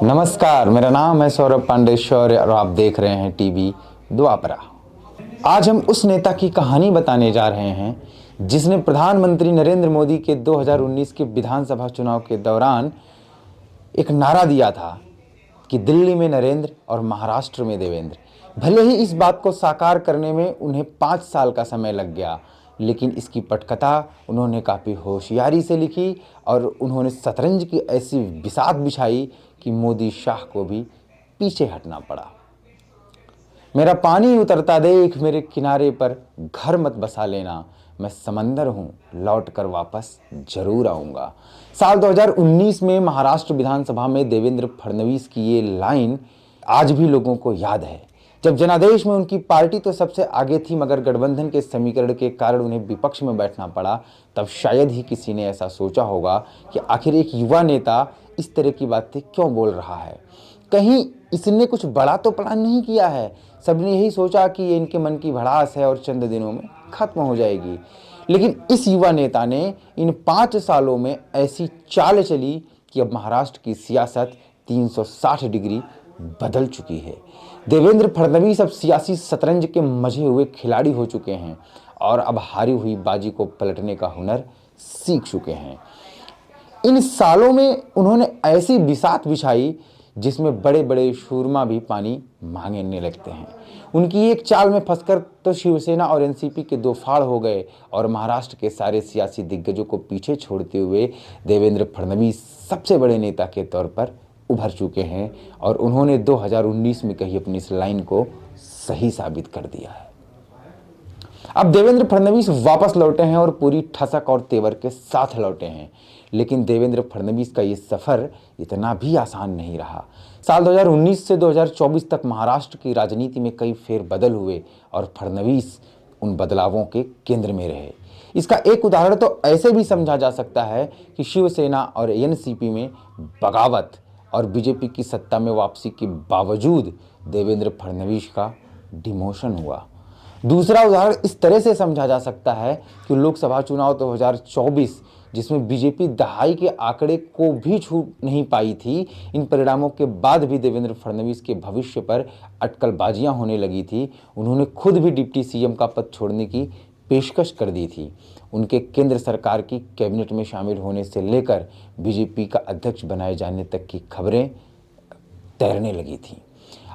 नमस्कार, मेरा नाम है सौरभ पांडेश्वर और आप देख रहे हैं टीवी द्वापरा। आज हम उस नेता की कहानी बताने जा रहे हैं जिसने प्रधानमंत्री नरेंद्र मोदी के 2019 के विधानसभा चुनाव के दौरान एक नारा दिया था कि दिल्ली में नरेंद्र और महाराष्ट्र में देवेंद्र। भले ही इस बात को साकार करने में उन्हें 5 साल का समय लग गया, लेकिन इसकी पटकथा उन्होंने काफ़ी होशियारी से लिखी और उन्होंने शतरंज की ऐसी बिसात बिछाई कि मोदी शाह को भी पीछे हटना पड़ा। मेरा पानी उतरता देख मेरे किनारे पर घर मत बसा लेना, मैं समंदर हूँ लौट कर वापस जरूर आऊँगा। साल 2019 में महाराष्ट्र विधानसभा में देवेंद्र फडणवीस की ये लाइन आज भी लोगों को याद है। जब जनादेश में उनकी पार्टी तो सबसे आगे थी, मगर गठबंधन के समीकरण के कारण उन्हें विपक्ष में बैठना पड़ा। तब शायद ही किसी ने ऐसा सोचा होगा कि आखिर एक युवा नेता इस तरह की बातें क्यों बोल रहा है, कहीं इसने कुछ बड़ा तो प्लान नहीं किया है। सबने यही सोचा कि ये इनके मन की भड़ास है और चंद दिनों में खत्म हो जाएगी। लेकिन इस युवा नेता ने इन 5 सालों में ऐसी चाल चली कि अब महाराष्ट्र की सियासत 360 डिग्री बदल चुकी है। देवेंद्र फडणवीस अब सियासी शतरंज के मजे हुए खिलाड़ी हो चुके हैं और अब हारी हुई बाजी को पलटने का हुनर सीख चुके हैं। इन सालों में उन्होंने ऐसी बिसात बिछाई जिसमें बड़े बड़े शूरमा भी पानी मांगने लगते हैं। उनकी एक चाल में फंसकर तो शिवसेना और एनसीपी के 2 फाड़ हो गए और महाराष्ट्र के सारे सियासी दिग्गजों को पीछे छोड़ते हुए देवेंद्र फडणवीस सबसे बड़े नेता के तौर पर उभर चुके हैं और उन्होंने 2019 में कही अपनी इस लाइन को सही साबित कर दिया है। अब देवेंद्र फडणवीस वापस लौटे हैं और पूरी ठसक और तेवर के साथ लौटे हैं। लेकिन देवेंद्र फडणवीस का ये सफर इतना भी आसान नहीं रहा। साल 2019 से 2024 तक महाराष्ट्र की राजनीति में कई फेरबदल हुए और फडणवीस उन बदलावों के केंद्र में रहे। इसका एक उदाहरण तो ऐसे भी समझा जा सकता है कि शिवसेना और एनसीपी में बगावत और बीजेपी की सत्ता में वापसी के बावजूद देवेंद्र फडणवीस का डिमोशन हुआ। दूसरा उदाहरण इस तरह से समझा जा सकता है कि लोकसभा चुनाव 2024 जिसमें बीजेपी दहाई के आंकड़े को भी छू नहीं पाई थी, इन परिणामों के बाद भी देवेंद्र फडणवीस के भविष्य पर अटकलबाजियां होने लगी थी। उन्होंने खुद भी डिप्टी सीएम का पद छोड़ने की पेशकश कर दी थी। उनके केंद्र सरकार की कैबिनेट में शामिल होने से लेकर बीजेपी का अध्यक्ष बनाए जाने तक की खबरें तैरने लगी थी।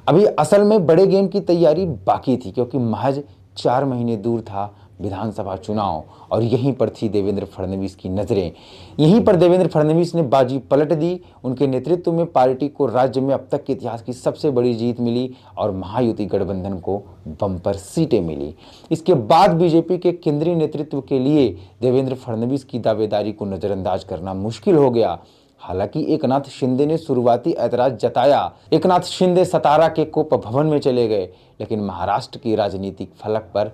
अभी असल में बड़े गेम की तैयारी बाकी थी, क्योंकि महज 4 महीने दूर था विधानसभा चुनाव और यहीं पर थी देवेंद्र फडणवीस की नज़रें। यहीं पर देवेंद्र फडणवीस ने बाजी पलट दी। उनके नेतृत्व में पार्टी को राज्य में अब तक के इतिहास की सबसे बड़ी जीत मिली और महायुति गठबंधन को बम्पर सीटें मिली। इसके बाद बीजेपी के केंद्रीय नेतृत्व के लिए देवेंद्र फडणवीस की दावेदारी को नज़रअंदाज करना मुश्किल हो गया। हालांकि एकनाथ शिंदे ने शुरुआती ऐतराज जताया। एकनाथ शिंदे सतारा के कोप भवन में चले गए, लेकिन महाराष्ट्र की राजनीतिक फलक पर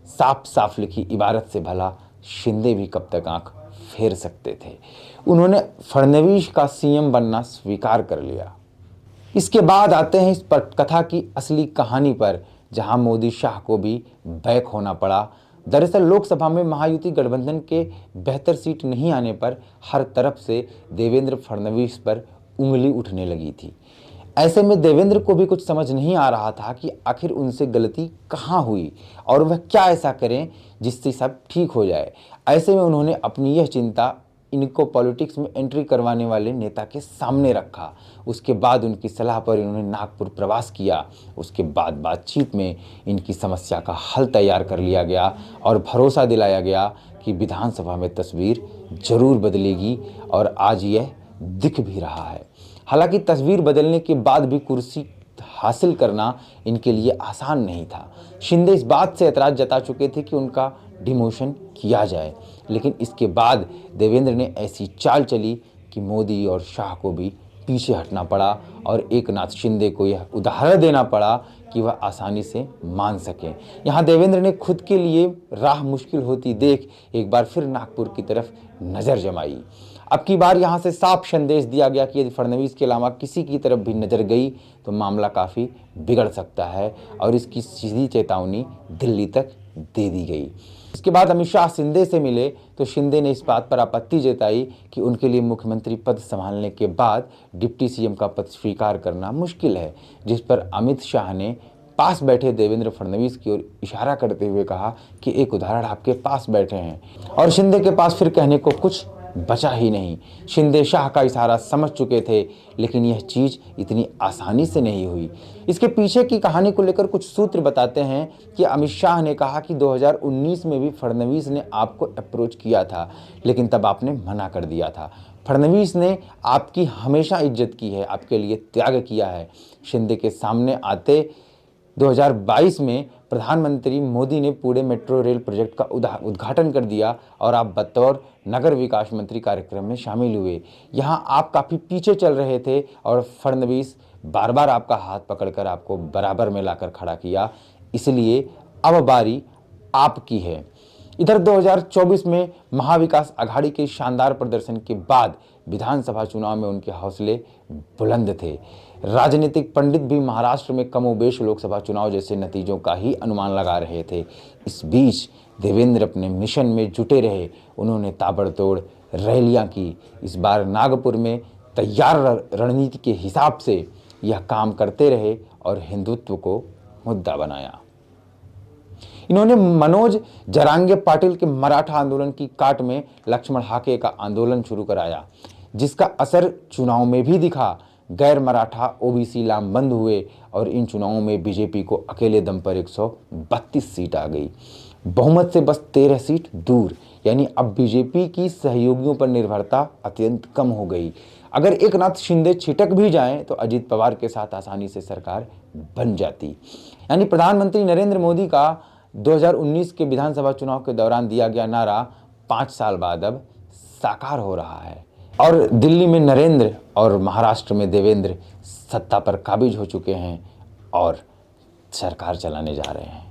साफ साफ लिखी इबारत से भला शिंदे भी कब तक आंख फेर सकते थे। उन्होंने फडणवीस का सीएम बनना स्वीकार कर लिया। इसके बाद आते हैं इस पटकथा की असली कहानी पर, जहां मोदी शाह को भी बैक होना पड़ा। दरअसल लोकसभा में महायुति गठबंधन के बेहतर सीट नहीं आने पर हर तरफ से देवेंद्र फडणवीस पर उंगली उठने लगी थी। ऐसे में देवेंद्र को भी कुछ समझ नहीं आ रहा था कि आखिर उनसे गलती कहाँ हुई और वह क्या ऐसा करें जिससे सब ठीक हो जाए। ऐसे में उन्होंने अपनी यह चिंता इनको पॉलिटिक्स में एंट्री करवाने वाले नेता के सामने रखा। उसके बाद उनकी सलाह पर इन्होंने नागपुर प्रवास किया। उसके बाद बातचीत में इनकी समस्या का हल तैयार कर लिया गया और भरोसा दिलाया गया कि विधानसभा में तस्वीर जरूर बदलेगी और आज यह दिख भी रहा है। हालांकि तस्वीर बदलने के बाद भी कुर्सी हासिल करना इनके लिए आसान नहीं था। शिंदे इस बात से ऐतराज जता चुके थे कि उनका डिमोशन किया जाए, लेकिन इसके बाद देवेंद्र ने ऐसी चाल चली कि मोदी और शाह को भी पीछे हटना पड़ा और एकनाथ शिंदे को यह उदाहरण देना पड़ा कि वह आसानी से मान सकें। यहाँ देवेंद्र ने खुद के लिए राह मुश्किल होती देख एक बार फिर नागपुर की तरफ नज़र जमाई। अब की बार यहाँ से साफ संदेश दिया गया कि यदि फडणवीस के अलावा किसी की तरफ भी नज़र गई तो मामला काफ़ी बिगड़ सकता है और इसकी सीधी चेतावनी दिल्ली तक दे दी गई। इसके बाद अमित शाह शिंदे से मिले तो शिंदे ने इस बात पर आपत्ति जताई कि उनके लिए मुख्यमंत्री पद संभालने के बाद डिप्टी सीएम का पद स्वीकार करना मुश्किल है, जिस पर अमित शाह ने पास बैठे देवेंद्र फडणवीस की ओर इशारा करते हुए कहा कि एक उदाहरण आपके पास बैठे हैं। और शिंदे के पास फिर कहने को कुछ बचा ही नहीं। शिंदे शाह का इशारा समझ चुके थे, लेकिन यह चीज इतनी आसानी से नहीं हुई। इसके पीछे की कहानी को लेकर कुछ सूत्र बताते हैं कि अमित शाह ने कहा कि 2019 में भी फडणवीस ने आपको अप्रोच किया था, लेकिन तब आपने मना कर दिया था। फडणवीस ने आपकी हमेशा इज्जत की है, आपके लिए त्याग किया है। शिंदे के सामने आते 2022 में प्रधानमंत्री मोदी ने पुणे मेट्रो रेल प्रोजेक्ट का उद्घाटन कर दिया और आप बतौर नगर विकास मंत्री कार्यक्रम में शामिल हुए। यहां आप काफ़ी पीछे चल रहे थे और फडणवीस बार बार आपका हाथ पकड़कर आपको बराबर में लाकर खड़ा किया, इसलिए अब बारी आपकी है। इधर 2024 में महाविकास आघाड़ी के शानदार प्रदर्शन के बाद विधानसभा चुनाव में उनके हौसले बुलंद थे। राजनीतिक पंडित भी महाराष्ट्र में कमोबेश लोकसभा चुनाव जैसे नतीजों का ही अनुमान लगा रहे थे। इस बीच देवेंद्र अपने मिशन में जुटे रहे। उन्होंने ताबड़तोड़ रैलियां की। इस बार नागपुर में तैयार रणनीति के हिसाब से यह काम करते रहे और हिंदुत्व को मुद्दा बनाया। इन्होंने मनोज जरांगे पाटिल के मराठा आंदोलन की काट में लक्ष्मण हाके का आंदोलन शुरू कराया, जिसका असर चुनाव में भी दिखा। गैर मराठा ओबीसी लामबंद हुए और इन चुनावों में बीजेपी को अकेले दम पर 132 सीट आ गई। बहुमत से बस 13 सीट दूर, यानी अब बीजेपी की सहयोगियों पर निर्भरता अत्यंत कम हो गई। अगर एकनाथ शिंदे छिटक भी जाएं तो अजित पवार के साथ आसानी से सरकार बन जाती। यानी प्रधानमंत्री नरेंद्र मोदी का 2019 के विधानसभा चुनाव के दौरान दिया गया नारा 5 साल बाद अब साकार हो रहा है और दिल्ली में नरेंद्र और महाराष्ट्र में देवेंद्र सत्ता पर काबिज हो चुके हैं और सरकार चलाने जा रहे हैं।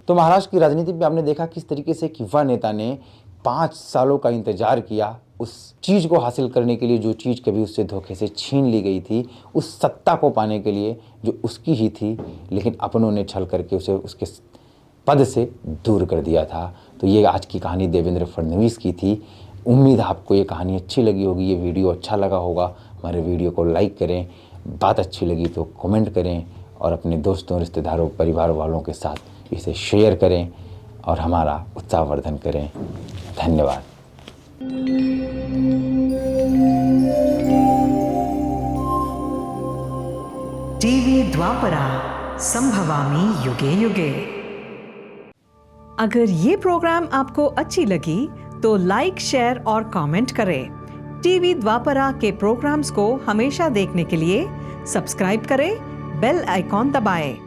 तो महाराष्ट्र की राजनीति में आपने देखा किस तरीके से कि युवा नेता ने 5 सालों का इंतजार किया उस चीज़ को हासिल करने के लिए, जो चीज़ कभी उससे धोखे से छीन ली गई थी, उस सत्ता को पाने के लिए जो उसकी ही थी, लेकिन अपनों ने छल करके उसे उसके पद से दूर कर दिया था। तो ये आज की कहानी देवेंद्र फडणवीस की थी। उम्मीद है आपको ये कहानी अच्छी लगी होगी, ये वीडियो अच्छा लगा होगा। हमारे वीडियो को लाइक करें, बात अच्छी लगी तो कमेंट करें और अपने दोस्तों, रिश्तेदारों, परिवार वालों के साथ इसे शेयर करें और हमारा उत्साहवर्धन करें। धन्यवाद। टीवी द्वापरा संभवामि युगे युगे। अगर ये प्रोग्राम आपको अच्छी लगी तो लाइक, शेयर और कमेंट करें। टीवी द्वापरा के प्रोग्राम्स को हमेशा देखने के लिए सब्सक्राइब करें, बेल आइकॉन दबाएं।